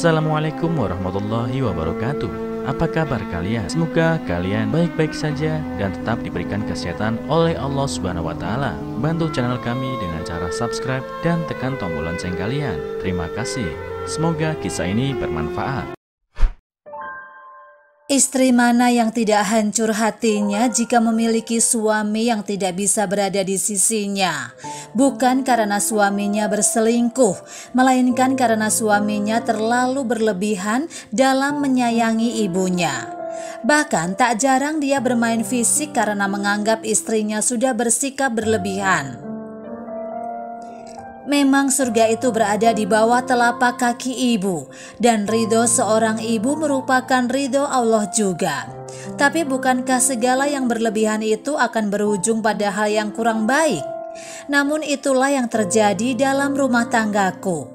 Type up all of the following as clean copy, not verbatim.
Assalamualaikum warahmatullahi wabarakatuh. Apa kabar kalian? Semoga kalian baik-baik saja dan tetap diberikan kesehatan oleh Allah Subhanahu wa Ta'ala. Bantu channel kami dengan cara subscribe dan tekan tombol lonceng kalian. Terima kasih. Semoga kisah ini bermanfaat. Istri mana yang tidak hancur hatinya jika memiliki suami yang tidak bisa berada di sisinya? Bukan karena suaminya berselingkuh, melainkan karena suaminya terlalu berlebihan dalam menyayangi ibunya. Bahkan tak jarang dia bermain fisik karena menganggap istrinya sudah bersikap berlebihan. Memang surga itu berada di bawah telapak kaki ibu, dan ridho seorang ibu merupakan ridho Allah juga. Tapi bukankah segala yang berlebihan itu akan berujung pada hal yang kurang baik? Namun itulah yang terjadi dalam rumah tanggaku,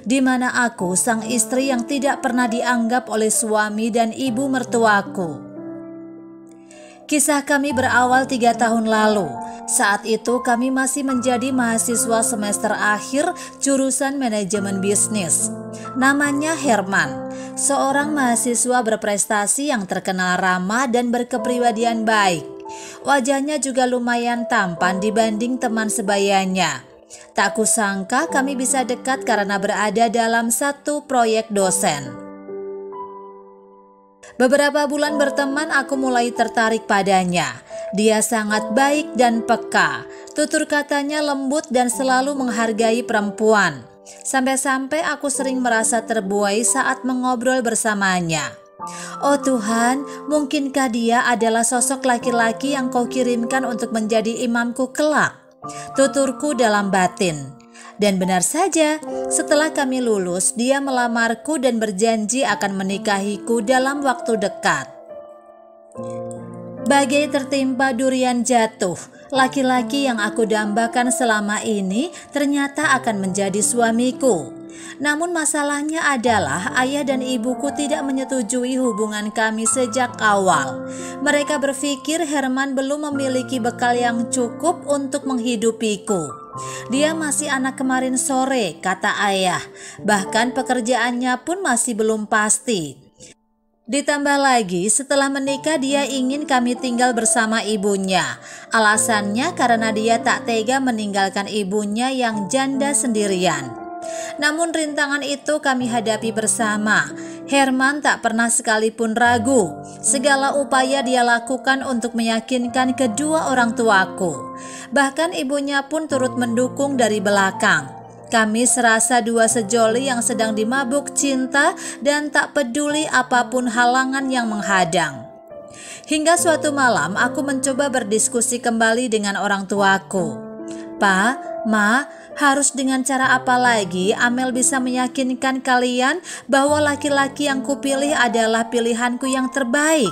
di mana aku sang istri yang tidak pernah dianggap oleh suami dan ibu mertuaku. Kisah kami berawal 3 tahun lalu. Saat itu kami masih menjadi mahasiswa semester akhir jurusan manajemen bisnis. Namanya Herman, seorang mahasiswa berprestasi yang terkenal ramah dan berkepribadian baik. Wajahnya juga lumayan tampan dibanding teman sebayanya. Tak kusangka kami bisa dekat karena berada dalam satu proyek dosen. Beberapa bulan berteman, aku mulai tertarik padanya. Dia sangat baik dan peka. Tutur katanya lembut dan selalu menghargai perempuan. Sampai-sampai aku sering merasa terbuai saat mengobrol bersamanya. Oh Tuhan, mungkinkah dia adalah sosok laki-laki yang kau kirimkan untuk menjadi imamku kelak? Tuturku dalam batin. Dan benar saja, setelah kami lulus, dia melamarku dan berjanji akan menikahiku dalam waktu dekat. Bagai tertimpa durian jatuh, laki-laki yang aku dambakan selama ini ternyata akan menjadi suamiku. Namun masalahnya adalah ayah dan ibuku tidak menyetujui hubungan kami sejak awal. Mereka berpikir Herman belum memiliki bekal yang cukup untuk menghidupiku. Dia masih anak kemarin sore, kata ayah. Bahkan pekerjaannya pun masih belum pasti. Ditambah lagi, setelah menikah dia ingin kami tinggal bersama ibunya. Alasannya karena dia tak tega meninggalkan ibunya yang janda sendirian. Namun rintangan itu kami hadapi bersama. Herman tak pernah sekalipun ragu. Segala upaya dia lakukan untuk meyakinkan kedua orang tuaku. Bahkan ibunya pun turut mendukung dari belakang. Kami serasa dua sejoli yang sedang dimabuk cinta dan tak peduli apapun halangan yang menghadang. Hingga suatu malam aku mencoba berdiskusi kembali dengan orang tuaku. "Pa, Ma, harus dengan cara apa lagi Amel bisa meyakinkan kalian bahwa laki-laki yang kupilih adalah pilihanku yang terbaik?"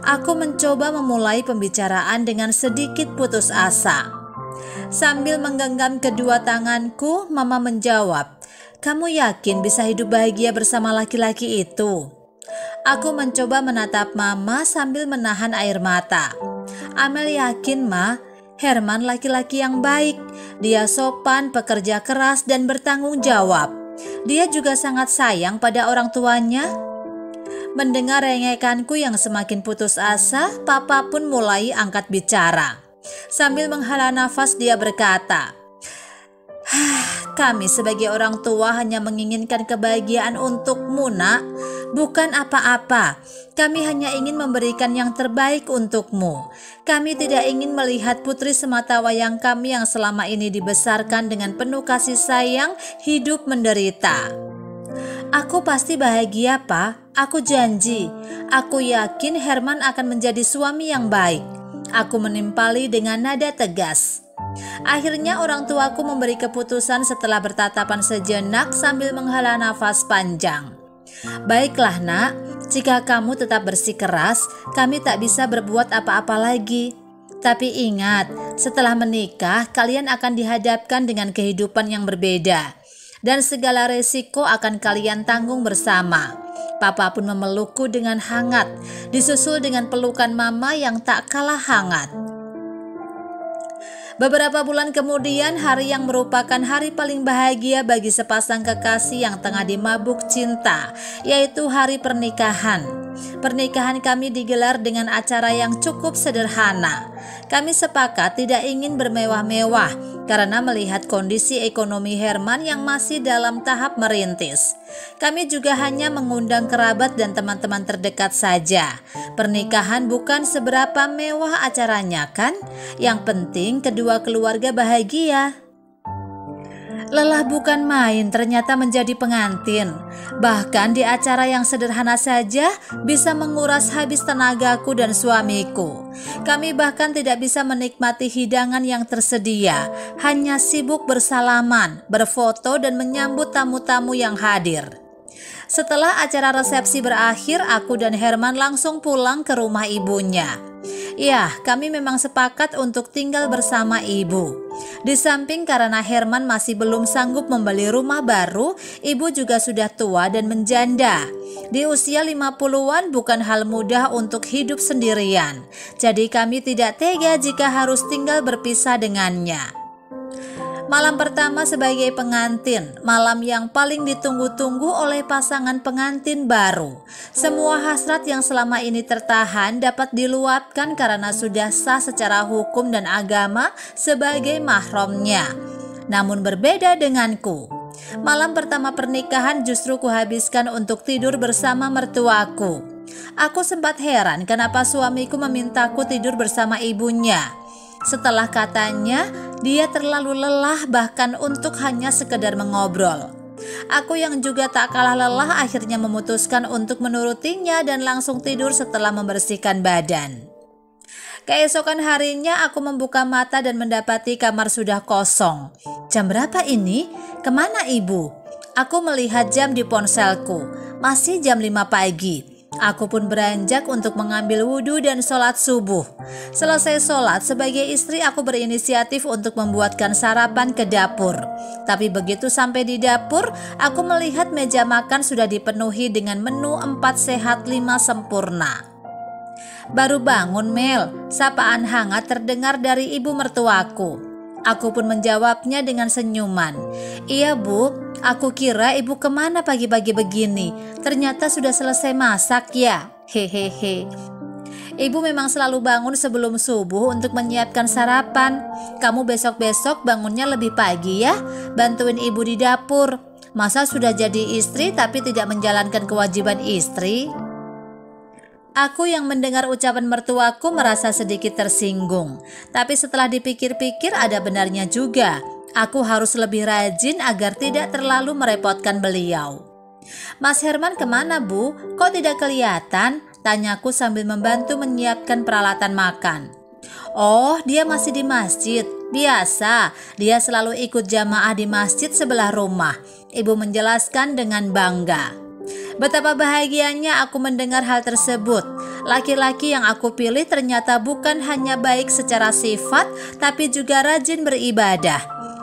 Aku mencoba memulai pembicaraan dengan sedikit putus asa. Sambil menggenggam kedua tanganku, Mama menjawab, "Kamu yakin bisa hidup bahagia bersama laki-laki itu?" Aku mencoba menatap Mama sambil menahan air mata. "Amel yakin, Ma. Herman laki-laki yang baik. Dia sopan, pekerja keras, dan bertanggung jawab. Dia juga sangat sayang pada orang tuanya." Mendengar rengekanku yang semakin putus asa, Papa pun mulai angkat bicara. Sambil menghela nafas dia berkata, "Kami sebagai orang tua hanya menginginkan kebahagiaan untukmu, Nak. Bukan apa-apa. Kami hanya ingin memberikan yang terbaik untukmu. Kami tidak ingin melihat putri sematawayang kami yang selama ini dibesarkan dengan penuh kasih sayang hidup menderita." "Aku pasti bahagia, Pa. Aku janji. Aku yakin Herman akan menjadi suami yang baik." Aku menimpali dengan nada tegas. Akhirnya orang tuaku memberi keputusan setelah bertatapan sejenak sambil menghela nafas panjang. "Baiklah, Nak. Jika kamu tetap bersikeras, kami tak bisa berbuat apa-apa lagi. Tapi ingat, setelah menikah, kalian akan dihadapkan dengan kehidupan yang berbeda. Dan segala resiko akan kalian tanggung bersama." Papa pun memelukku dengan hangat, disusul dengan pelukan Mama yang tak kalah hangat. Beberapa bulan kemudian, hari yang merupakan hari paling bahagia bagi sepasang kekasih yang tengah dimabuk cinta, yaitu hari pernikahan. Pernikahan kami digelar dengan acara yang cukup sederhana. Kami sepakat tidak ingin bermewah-mewah karena melihat kondisi ekonomi Herman yang masih dalam tahap merintis. Kami juga hanya mengundang kerabat dan teman-teman terdekat saja. Pernikahan bukan seberapa mewah acaranya kan? Yang penting kedua keluarga bahagia. Lelah bukan main ternyata menjadi pengantin. Bahkan di acara yang sederhana saja bisa menguras habis tenagaku dan suamiku. Kami bahkan tidak bisa menikmati hidangan yang tersedia, hanya sibuk bersalaman, berfoto dan menyambut tamu-tamu yang hadir. Setelah acara resepsi berakhir, aku dan Herman langsung pulang ke rumah ibunya. Ya, kami memang sepakat untuk tinggal bersama ibu. Di samping karena Herman masih belum sanggup membeli rumah baru, ibu juga sudah tua dan menjanda. Di usia 50-an bukan hal mudah untuk hidup sendirian. Jadi kami tidak tega jika harus tinggal berpisah dengannya. Malam pertama sebagai pengantin, malam yang paling ditunggu-tunggu oleh pasangan pengantin baru. Semua hasrat yang selama ini tertahan dapat diluapkan karena sudah sah secara hukum dan agama sebagai mahramnya. Namun berbeda denganku. Malam pertama pernikahan justru kuhabiskan untuk tidur bersama mertuaku. Aku sempat heran kenapa suamiku memintaku tidur bersama ibunya. Setelah katanya, dia terlalu lelah bahkan untuk hanya sekedar mengobrol. Aku yang juga tak kalah lelah akhirnya memutuskan untuk menurutinya dan langsung tidur setelah membersihkan badan. Keesokan harinya aku membuka mata dan mendapati kamar sudah kosong. Jam berapa ini? Kemana ibu? Aku melihat jam di ponselku. Masih jam 5 pagi. Aku pun beranjak untuk mengambil wudhu dan sholat subuh. Selesai sholat, sebagai istri aku berinisiatif untuk membuatkan sarapan ke dapur. Tapi begitu sampai di dapur, aku melihat meja makan sudah dipenuhi dengan menu 4 sehat 5 sempurna. Baru bangun Mel, sapaan hangat terdengar dari ibu mertuaku. Aku pun menjawabnya dengan senyuman. Iya bu, aku kira ibu kemana pagi-pagi begini. Ternyata sudah selesai masak ya. Hehehe. Ibu memang selalu bangun sebelum subuh untuk menyiapkan sarapan. Kamu besok-besok bangunnya lebih pagi ya. Bantuin ibu di dapur. Masa sudah jadi istri tapi tidak menjalankan kewajiban istri? Aku yang mendengar ucapan mertuaku merasa sedikit tersinggung. Tapi setelah dipikir-pikir ada benarnya juga. Aku harus lebih rajin agar tidak terlalu merepotkan beliau. Mas Herman kemana bu? Kok tidak kelihatan? Tanyaku sambil membantu menyiapkan peralatan makan. Oh, dia masih di masjid. Biasa, dia selalu ikut jamaah di masjid sebelah rumah. Ibu menjelaskan dengan bangga. Betapa bahagianya aku mendengar hal tersebut. Laki-laki yang aku pilih ternyata bukan hanya baik secara sifat, tapi juga rajin beribadah.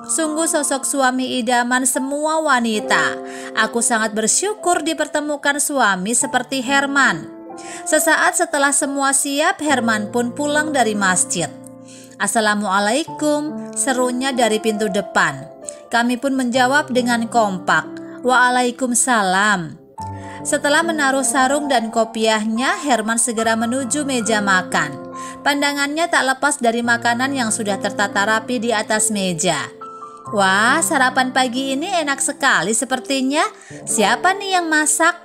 Sungguh sosok suami idaman semua wanita. Aku sangat bersyukur dipertemukan suami seperti Herman. Sesaat setelah semua siap, Herman pun pulang dari masjid. Assalamualaikum, serunya dari pintu depan. Kami pun menjawab dengan kompak. Waalaikumsalam. Setelah menaruh sarung dan kopiahnya, Herman segera menuju meja makan. Pandangannya tak lepas dari makanan yang sudah tertata rapi di atas meja. Wah, sarapan pagi ini enak sekali sepertinya. Siapa nih yang masak?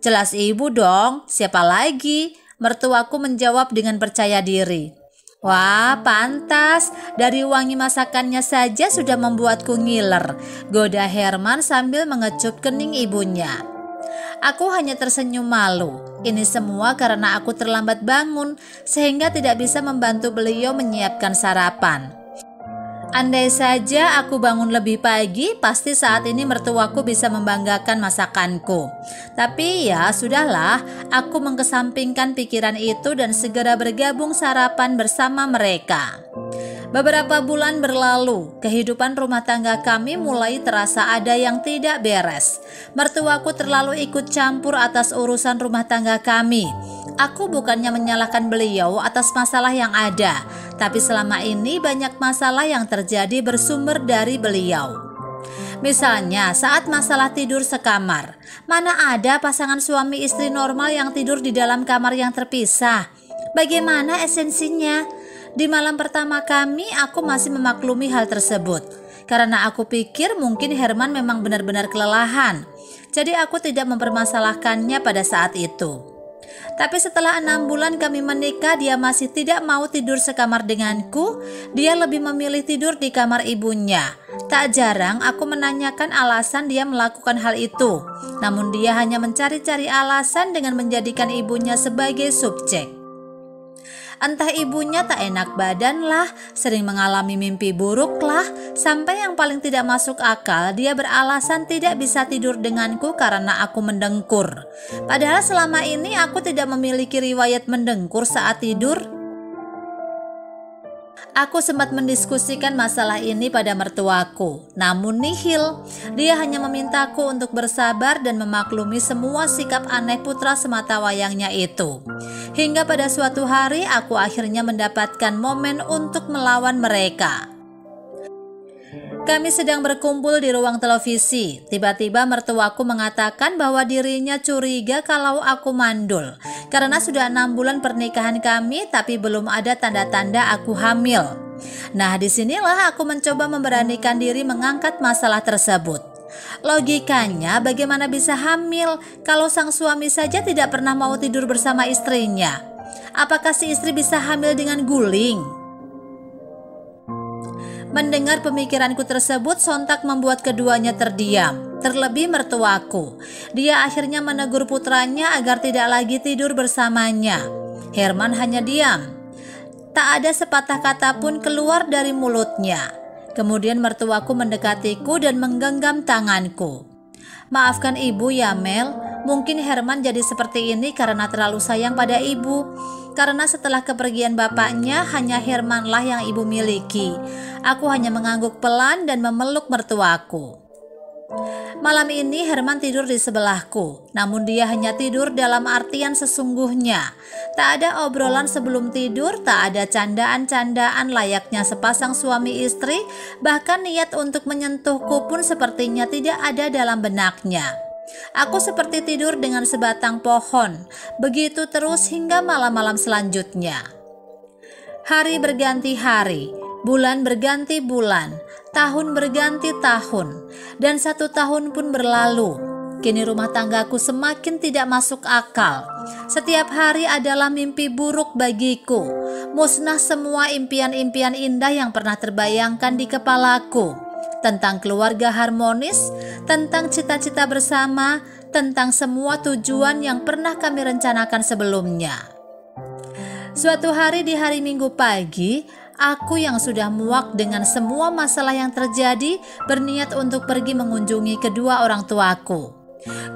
Jelas ibu dong, siapa lagi? Mertuaku menjawab dengan percaya diri. Wah, pantas. Dari wangi masakannya saja sudah membuatku ngiler, goda Herman sambil mengecup kening ibunya. Aku hanya tersenyum malu. Ini semua karena aku terlambat bangun sehingga tidak bisa membantu beliau menyiapkan sarapan. Andai saja aku bangun lebih pagi, pasti saat ini mertuaku bisa membanggakan masakanku. Tapi ya sudahlah, aku mengesampingkan pikiran itu dan segera bergabung sarapan bersama mereka. Beberapa bulan berlalu, kehidupan rumah tangga kami mulai terasa ada yang tidak beres. Mertuaku terlalu ikut campur atas urusan rumah tangga kami. Aku bukannya menyalahkan beliau atas masalah yang ada, tapi selama ini banyak masalah yang terjadi bersumber dari beliau. Misalnya saat masalah tidur sekamar, mana ada pasangan suami istri normal yang tidur di dalam kamar yang terpisah? Bagaimana esensinya? Di malam pertama kami, aku masih memaklumi hal tersebut, karena aku pikir mungkin Herman memang benar-benar kelelahan. Jadi aku tidak mempermasalahkannya pada saat itu. Tapi setelah 6 bulan kami menikah, dia masih tidak mau tidur sekamar denganku. Dia lebih memilih tidur di kamar ibunya. Tak jarang aku menanyakan alasan dia melakukan hal itu. Namun dia hanya mencari-cari alasan dengan menjadikan ibunya sebagai subjek. Entah ibunya tak enak badan lah, sering mengalami mimpi buruk lah, sampai yang paling tidak masuk akal dia beralasan tidak bisa tidur denganku karena aku mendengkur. Padahal selama ini aku tidak memiliki riwayat mendengkur saat tidur. Aku sempat mendiskusikan masalah ini pada mertuaku, namun nihil. Dia hanya memintaku untuk bersabar dan memaklumi semua sikap aneh putra sematawayangnya itu. Hingga pada suatu hari aku akhirnya mendapatkan momen untuk melawan mereka. Kami sedang berkumpul di ruang televisi. Tiba-tiba mertuaku mengatakan bahwa dirinya curiga kalau aku mandul. Karena sudah 6 bulan pernikahan kami tapi belum ada tanda-tanda aku hamil. Nah, disinilah aku mencoba memberanikan diri mengangkat masalah tersebut. Logikanya bagaimana bisa hamil kalau sang suami saja tidak pernah mau tidur bersama istrinya? Apakah si istri bisa hamil dengan guling? Mendengar pemikiranku tersebut sontak membuat keduanya terdiam. Terlebih mertuaku. Dia akhirnya menegur putranya agar tidak lagi tidur bersamanya. Herman hanya diam. Tak ada sepatah kata pun keluar dari mulutnya. Kemudian mertuaku mendekatiku dan menggenggam tanganku. Maafkan ibu ya Mel, mungkin Herman jadi seperti ini karena terlalu sayang pada ibu. Karena setelah kepergian bapaknya hanya Hermanlah yang ibu miliki. Aku hanya mengangguk pelan dan memeluk mertuaku. Malam ini Herman tidur di sebelahku, namun dia hanya tidur dalam artian sesungguhnya. Tak ada obrolan sebelum tidur, tak ada candaan-candaan layaknya sepasang suami istri, bahkan niat untuk menyentuhku pun sepertinya tidak ada dalam benaknya. Aku seperti tidur dengan sebatang pohon, begitu terus hingga malam-malam selanjutnya. Hari berganti hari, bulan berganti bulan, tahun berganti tahun, dan 1 tahun pun berlalu. Kini rumah tanggaku semakin tidak masuk akal. Setiap hari adalah mimpi buruk bagiku. Musnah semua impian-impian indah yang pernah terbayangkan di kepalaku. Tentang keluarga harmonis, tentang cita-cita bersama, tentang semua tujuan yang pernah kami rencanakan sebelumnya. Suatu hari di hari Minggu pagi, aku yang sudah muak dengan semua masalah yang terjadi berniat untuk pergi mengunjungi kedua orang tuaku.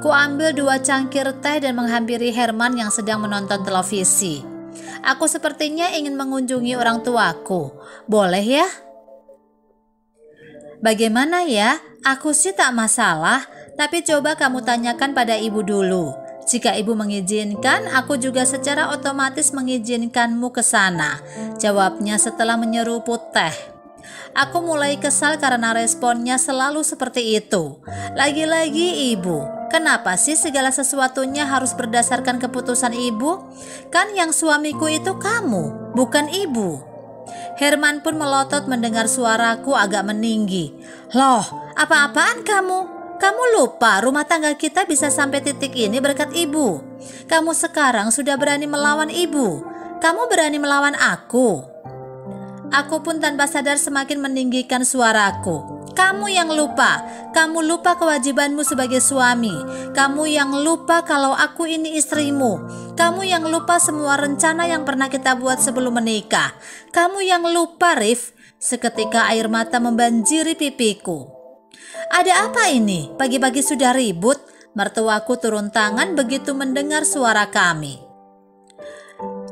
Kuambil 2 cangkir teh dan menghampiri Herman yang sedang menonton televisi. Aku sepertinya ingin mengunjungi orang tuaku. Boleh ya? Bagaimana ya? Aku sih tak masalah, tapi coba kamu tanyakan pada ibu dulu. Jika ibu mengizinkan, aku juga secara otomatis mengizinkanmu ke sana. Jawabnya setelah menyeruput teh. Aku mulai kesal karena responnya selalu seperti itu. Lagi-lagi ibu, kenapa sih segala sesuatunya harus berdasarkan keputusan ibu? Kan yang suamiku itu kamu, bukan ibu. Herman pun melotot mendengar suaraku agak meninggi. Loh, apa-apaan kamu? Kamu lupa rumah tangga kita bisa sampai titik ini berkat ibu. Kamu sekarang sudah berani melawan ibu. Kamu berani melawan aku. Aku pun tanpa sadar semakin meninggikan suaraku. Kamu yang lupa. Kamu lupa kewajibanmu sebagai suami. Kamu yang lupa kalau aku ini istrimu. Kamu yang lupa semua rencana yang pernah kita buat sebelum menikah. Kamu yang lupa, Rif. Seketika air mata membanjiri pipiku. Ada apa ini? Pagi-pagi sudah ribut. Mertuaku turun tangan begitu mendengar suara kami.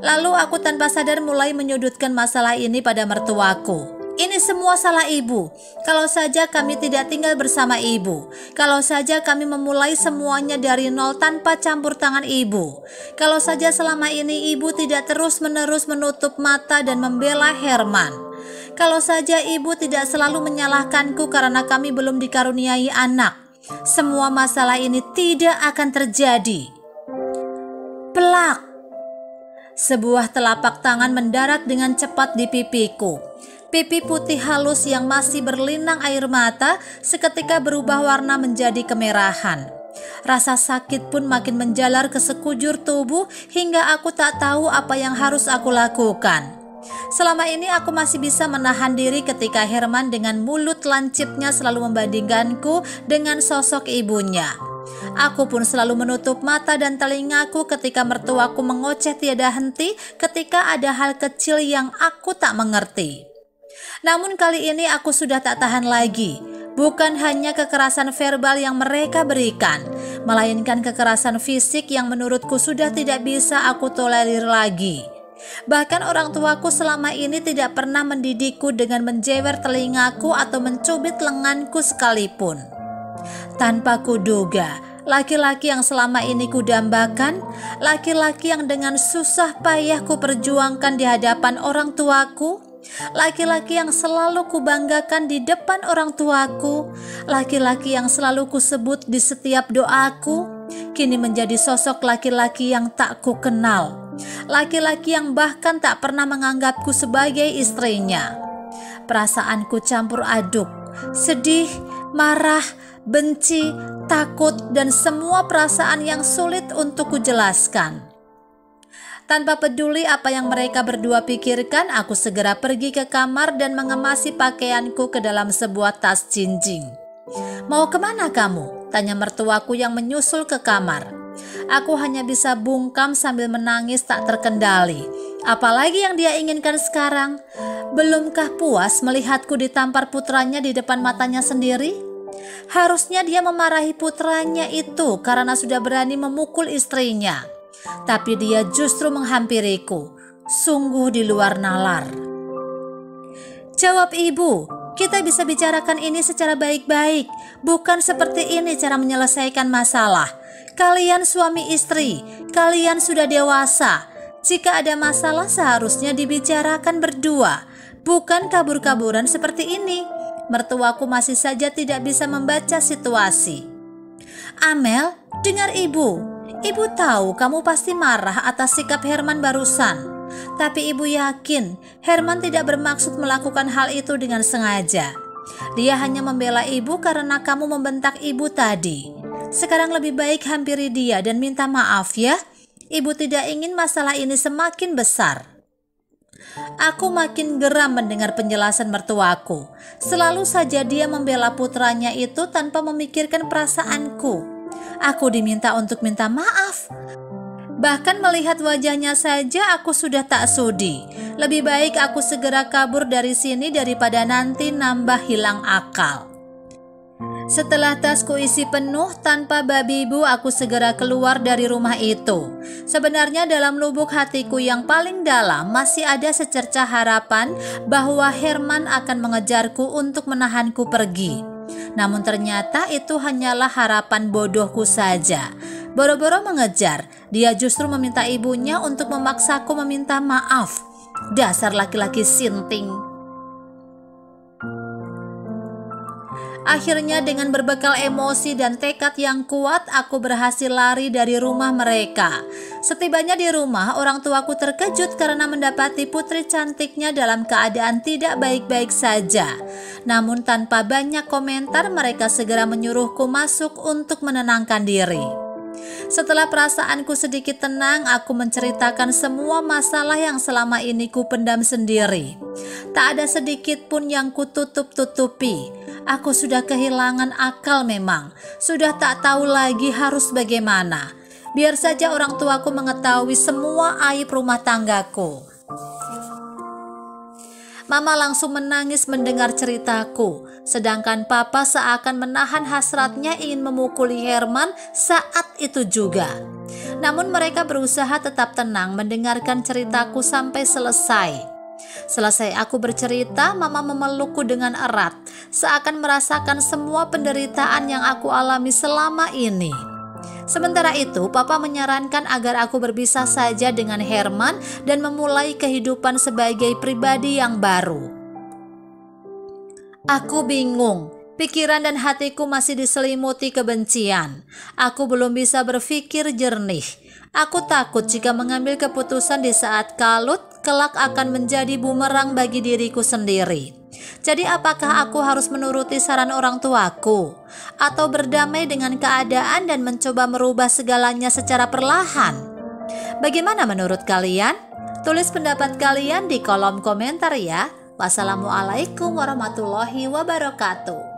Lalu aku tanpa sadar mulai menyudutkan masalah ini pada mertuaku. Ini semua salah ibu. Kalau saja kami tidak tinggal bersama ibu. Kalau saja kami memulai semuanya dari nol tanpa campur tangan ibu. Kalau saja selama ini ibu tidak terus-menerus menutup mata dan membela Herman. Kalau saja ibu tidak selalu menyalahkanku karena kami belum dikaruniai anak. Semua masalah ini tidak akan terjadi. Plak! Sebuah telapak tangan mendarat dengan cepat di pipiku. Pipi putih halus yang masih berlinang air mata seketika berubah warna menjadi kemerahan. Rasa sakit pun makin menjalar ke sekujur tubuh hingga aku tak tahu apa yang harus aku lakukan. Selama ini aku masih bisa menahan diri ketika Herman dengan mulut lancipnya selalu membandingkanku dengan sosok ibunya. Aku pun selalu menutup mata dan telingaku ketika mertuaku mengoceh tiada henti ketika ada hal kecil yang aku tak mengerti. Namun kali ini aku sudah tak tahan lagi. Bukan hanya kekerasan verbal yang mereka berikan, melainkan kekerasan fisik yang menurutku sudah tidak bisa aku tolerir lagi. Bahkan orang tuaku selama ini tidak pernah mendidikku dengan menjewer telingaku atau mencubit lenganku sekalipun. Tanpa kuduga, laki-laki yang selama ini kudambakan, laki-laki yang dengan susah payah kuperjuangkan di hadapan orang tuaku, laki-laki yang selalu kubanggakan di depan orang tuaku, laki-laki yang selalu kusebut di setiap doaku, kini menjadi sosok laki-laki yang tak ku kenal, laki-laki yang bahkan tak pernah menganggapku sebagai istrinya. Perasaanku campur aduk, sedih, marah, benci, takut, dan semua perasaan yang sulit untuk kujelaskan. Tanpa peduli apa yang mereka berdua pikirkan, aku segera pergi ke kamar dan mengemasi pakaianku ke dalam sebuah tas jinjing. "Mau kemana kamu?" tanya mertuaku yang menyusul ke kamar. Aku hanya bisa bungkam sambil menangis tak terkendali. Apalagi yang dia inginkan sekarang? Belumkah puas melihatku ditampar putranya di depan matanya sendiri? Harusnya dia memarahi putranya itu karena sudah berani memukul istrinya. Tapi dia justru menghampiriku, sungguh di luar nalar. "Jawab ibu, kita bisa bicarakan ini secara baik-baik. Bukan seperti ini cara menyelesaikan masalah. Kalian suami istri, kalian sudah dewasa. Jika ada masalah seharusnya dibicarakan berdua, bukan kabur-kaburan seperti ini." Mertuaku masih saja tidak bisa membaca situasi. "Amel, dengar ibu. Ibu tahu kamu pasti marah atas sikap Herman barusan. Tapi ibu yakin Herman tidak bermaksud melakukan hal itu dengan sengaja. Dia hanya membela ibu karena kamu membentak ibu tadi. Sekarang lebih baik hampiri dia dan minta maaf ya. Ibu tidak ingin masalah ini semakin besar." Aku makin geram mendengar penjelasan mertuaku. Selalu saja dia membela putranya itu tanpa memikirkan perasaanku. Aku diminta untuk minta maaf. Bahkan melihat wajahnya saja aku sudah tak sudi. Lebih baik aku segera kabur dari sini daripada nanti nambah hilang akal. Setelah tasku isi penuh, tanpa babi bu aku segera keluar dari rumah itu. Sebenarnya dalam lubuk hatiku yang paling dalam masih ada secercah harapan bahwa Herman akan mengejarku untuk menahanku pergi. Namun ternyata itu hanyalah harapan bodohku saja. Boro-boro mengejar, dia justru meminta ibunya untuk memaksaku meminta maaf. Dasar laki-laki sinting. Akhirnya dengan berbekal emosi dan tekad yang kuat, aku berhasil lari dari rumah mereka. Setibanya di rumah, orang tuaku terkejut karena mendapati putri cantiknya dalam keadaan tidak baik-baik saja. Namun tanpa banyak komentar, mereka segera menyuruhku masuk untuk menenangkan diri. Setelah perasaanku sedikit tenang, aku menceritakan semua masalah yang selama ini ku pendam sendiri. Tak ada sedikit pun yang kututup-tutupi. Aku sudah kehilangan akal memang, sudah tak tahu lagi harus bagaimana. Biar saja orang tuaku mengetahui semua aib rumah tanggaku. Mama langsung menangis mendengar ceritaku, sedangkan papa seakan menahan hasratnya ingin memukuli Herman saat itu juga. Namun mereka berusaha tetap tenang mendengarkan ceritaku sampai selesai. Selesai aku bercerita, Mama memelukku dengan erat, seakan merasakan semua penderitaan yang aku alami selama ini. Sementara itu, Papa menyarankan agar aku berpisah saja dengan Herman dan memulai kehidupan sebagai pribadi yang baru. Aku bingung. Pikiran dan hatiku masih diselimuti kebencian. Aku belum bisa berpikir jernih. Aku takut jika mengambil keputusan di saat kalut, kelak akan menjadi bumerang bagi diriku sendiri. Jadi apakah aku harus menuruti saran orang tuaku? Atau berdamai dengan keadaan dan mencoba merubah segalanya secara perlahan? Bagaimana menurut kalian? Tulis pendapat kalian di kolom komentar ya. Wassalamualaikum warahmatullahi wabarakatuh.